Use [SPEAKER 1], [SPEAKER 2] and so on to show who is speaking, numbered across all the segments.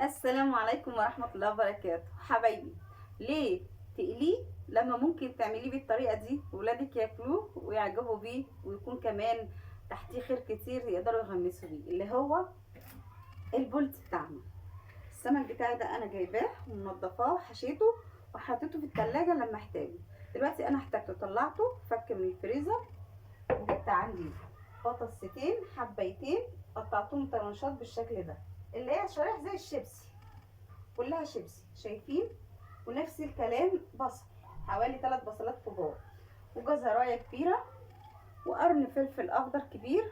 [SPEAKER 1] السلام عليكم ورحمة الله وبركاته حبايبي. ليه تقليه لما ممكن تعمليه بالطريقة دي ولادك ياكلوه ويعجبوا بيه ويكون كمان تحتيه خير كتير يقدروا يغمسوا بيه، اللي هو البولت بتاعنا. السمك بتاعي ده انا جايباه ومنضفاه وحشيته وحطيته في التلاجة لما احتاجه. دلوقتي انا احتاجته، طلعته فك من الفريزر وجبت عندي بطاطستين حبايتين، قطعتهم طرنشات بالشكل ده اللي هي شرايح زي الشيبسي، كلها شيبسي شايفين. ونفس الكلام بصل، حوالي 3 بصلات كبار، وجزرايه كبيره، وقرن فلفل اخضر كبير،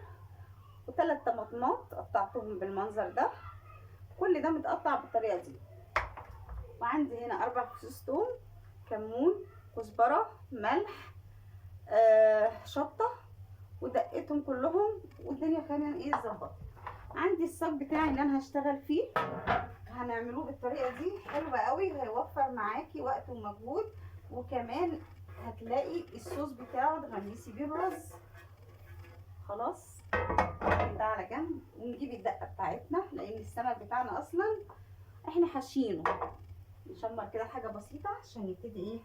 [SPEAKER 1] و3 طماطمات قطعتهم بالمنظر ده. كل ده متقطع بالطريقه دي. وعندي هنا 4 فصوص توم، كمون، كزبره، ملح، شطه، ودقيتهم كلهم والدنيا كمان ايه ظبط. عندي الصاج بتاعي اللي انا هشتغل فيه هنعملوه بالطريقه دي، حلوه قوي وهيوفر معاكي وقت ومجهود، وكمان هتلاقي الصوص بتاعه تغمسي بيه الرز. خلاص ده على جنب، ونجيب الدقه بتاعتنا لان السمك بتاعنا اصلا احنا حاشينه. نشمر كده حاجه بسيطه عشان يبتدي ايه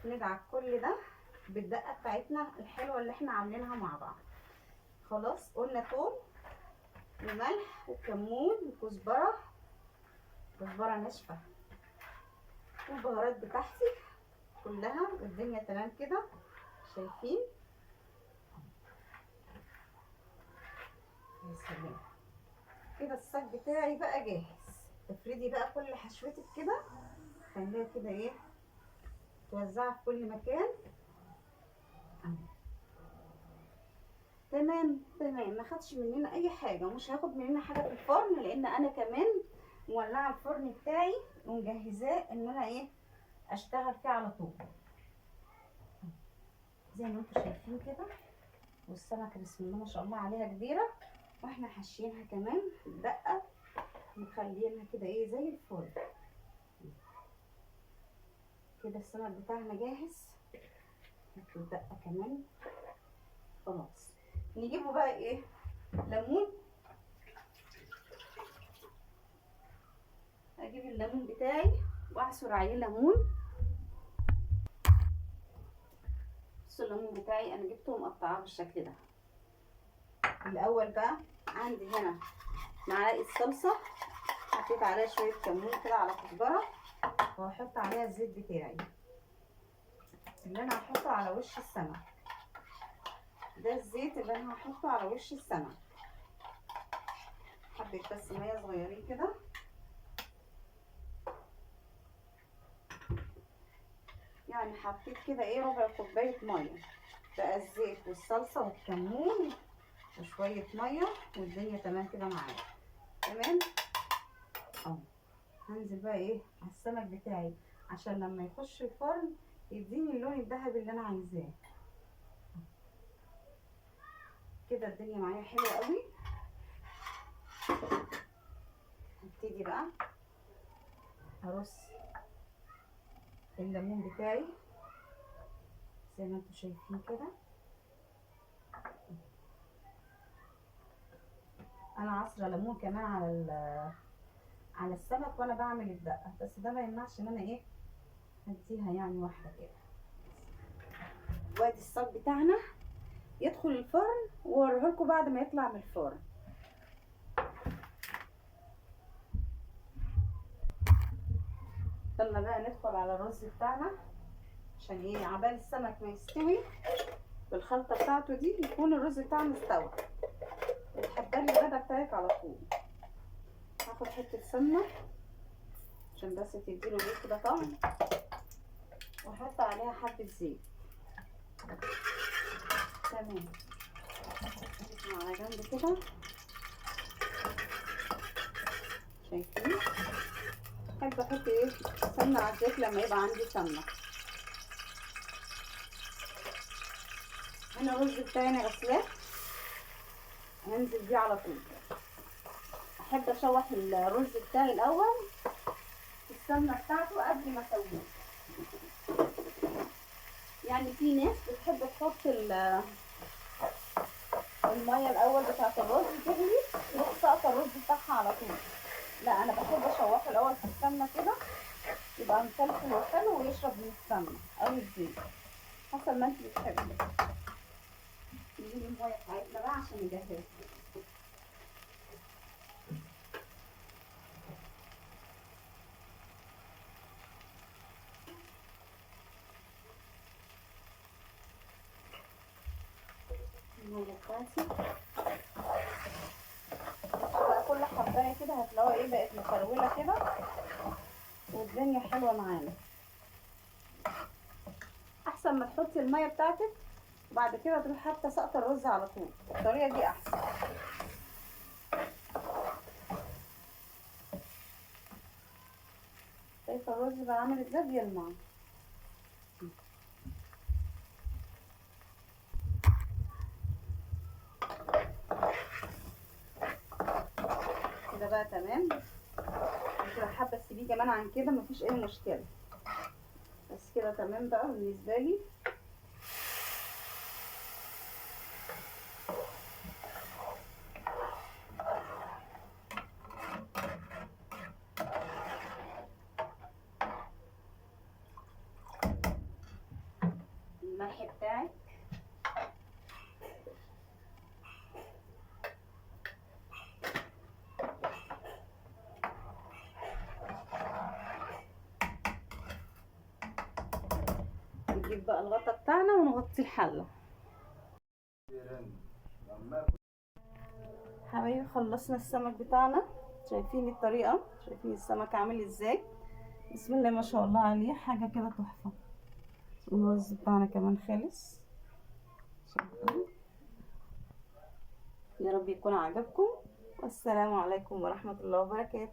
[SPEAKER 1] ندعك كل ده بالدقه بتاعتنا الحلوه اللي احنا عاملينها مع بعض. خلاص قلنا توم وملح وكمون وكزبره، كزبره ناشفه، والبهارات بتاعتي كلها، والدنيا تمام كده شايفين. يا سلام كده الصاج بتاعي بقى جاهز. تفردي بقى كل حشوتك كده، خليها كده ايه توزعها في كل مكان. تمام تمام، ما خدش مننا اي حاجه ومش هاخد مننا حاجه في الفرن، لان انا كمان مولعه الفرن بتاعي ومجهزاه ان انا ايه اشتغل فيه على طول زي ما انتم شايفين كده. والسمكه بسم الله ما شاء الله عليها كبيره، واحنا حاشينها كمان دقه مخلينها كده ايه زي الفل. كده السمك بتاعنا جاهز، نحط الدقه كمان. خلاص نجيبه بقى ايه ليمون. اجيب الليمون بتاعي واعصر عليه ليمون. بصوا الليمون بتاعي انا جبته مقطعاه بالشكل ده. الاول بقى عندي هنا معلقه صلصه، حطيت عليها شويه كمون كده على كزبره، وهحط عليها الزيت بتاعي اللي انا هحطه على وش السمك. ده الزيت اللي انا هحطه على وش السمك. حبيت بس ميه صغيرين كده، يعني حطيت كده ايه ربع كوبايه ميه. بقى الزيت والصلصه والكمون وشويه ميه والدنيا تمام كده معايا. تمام اهو. هنزل بقى ايه على السمك بتاعي عشان لما يخش الفرن يديني اللون الذهبي اللي انا عايزاه. كده الدنيا معايا حلوه قوي. هبتدي بقى هرص الليمون بتاعي زي ما انتم شايفين كده. انا عصره ليمون كمان على السمك وانا بعمل الدقه، بس ده ما يمنعش ان انا ايه هديها يعني واحده كده. وادي الصاج بتاعنا يدخل الفرن واوريه لكم بعد ما يطلع من الفرن. يلا بقى ندخل على الرز بتاعنا عشان ايه عبال السمك ما يستوي بالخلطه بتاعته دي يكون الرز بتاعنا استوى وتحضري الغدا بتاعك على طول. هاخد حته سمنه عشان بس تديله ايه كده طعم، واحط عليها حبه زيت. تمام على جنب كده شايفين. بحب احط ايه سمنه على الزيت لما يبقى عندي سمنه. هنا الرز بتاعي انا غسلاه هنزل بيه على طول. احب اشوح الرز بتاعي الاول في السمنه بتاعته قبل ما اسويه. يعني في ناس بتحب تحط الميه الاول بتاعه الرز تغلي تروح ساقطه الرز بتاعها على طول. لا انا بحب اشوحه الاول في السمنه كده، يبقى مفلفل وحلو ويشرب من السمنه او الزيت حسب ما انت بتحبي. نجيب الميه بتاعتنا بقى عشان نجهزها. الميه بتاعتي بقى كل حبايه كده هتلاقوها ايه بقت مفروله كده والدنيا حلوه معانا. احسن ما تحطي الميه بتاعتك وبعد كده تروحي حاطه سقط الرز على طول، الطريقه دي احسن. شايفه الرز بقى عامل ازاي بيلمع. كده بقى تمام. انت لو حابه تسيبيه كمان عن كده مفيش اي مشكله، بس كده تمام بقى بالنسبه لي. الملح بتاعك نجيب بقى الغطا بتاعنا ونغطي الحله. حبايبي خلصنا السمك بتاعنا، شايفين الطريقه، شايفين السمك عامل ازاي. بسم الله ما شاء الله عليه، حاجه كده تحفه. الرز بتاعنا كمان خلص. يا رب يكون عجبكم، والسلام عليكم ورحمه الله وبركاته.